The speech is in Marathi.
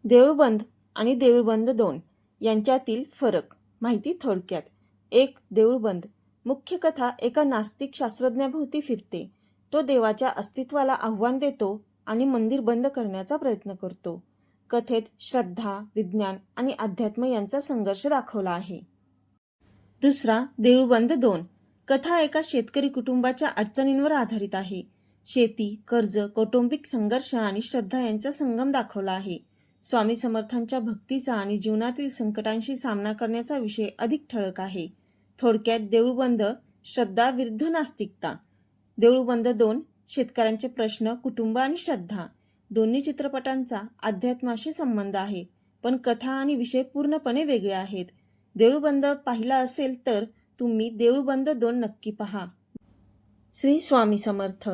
देऊळबंद आणि देऊळबंद 2 यांच्यातील फरक. माहिती थोडक्यात. 1. देऊळबंद. मुख्य कथा एका नास्तिक शास्त्रज्ञाभोवती फिरते. तो देवाच्या अस्तित्वाला आव्हान देतो आणि मंदिर बंद करण्याचा प्रयत्न करतो. कथेत श्रद्धा, विज्ञान आणि अध्यात्म यांचा संघर्ष दाखवला आहे. दुसरा. देऊळबंद 2. कथा एका शेतकरी कुटुंबाच्या अडचणींवर आधारित आहे. शेती, कर्ज, कौटुंबिक संघर्ष आणि श्रद्धा यांचा संगम दाखवला आहे. स्वामी समर्थांच्या भक्तीचा आणि जीवनातील संकटांशी सामना करण्याचा विषय अधिक ठळक आहे. थोडक्यात देऊळबंद श्रद्धा विरुद्ध नास्तिकता. देऊळबंद 2 शेतकऱ्यांचे प्रश्न, कुटुंब आणि श्रद्धा. दोन्ही चित्रपटांचा अध्यात्माशी संबंध आहे, पण कथा आणि विषय पूर्णपणे वेगळे आहेत. देऊळबंद पाहिला असेल तर तुम्ही देऊळबंद 2 नक्की पहा. श्री स्वामी समर्थ.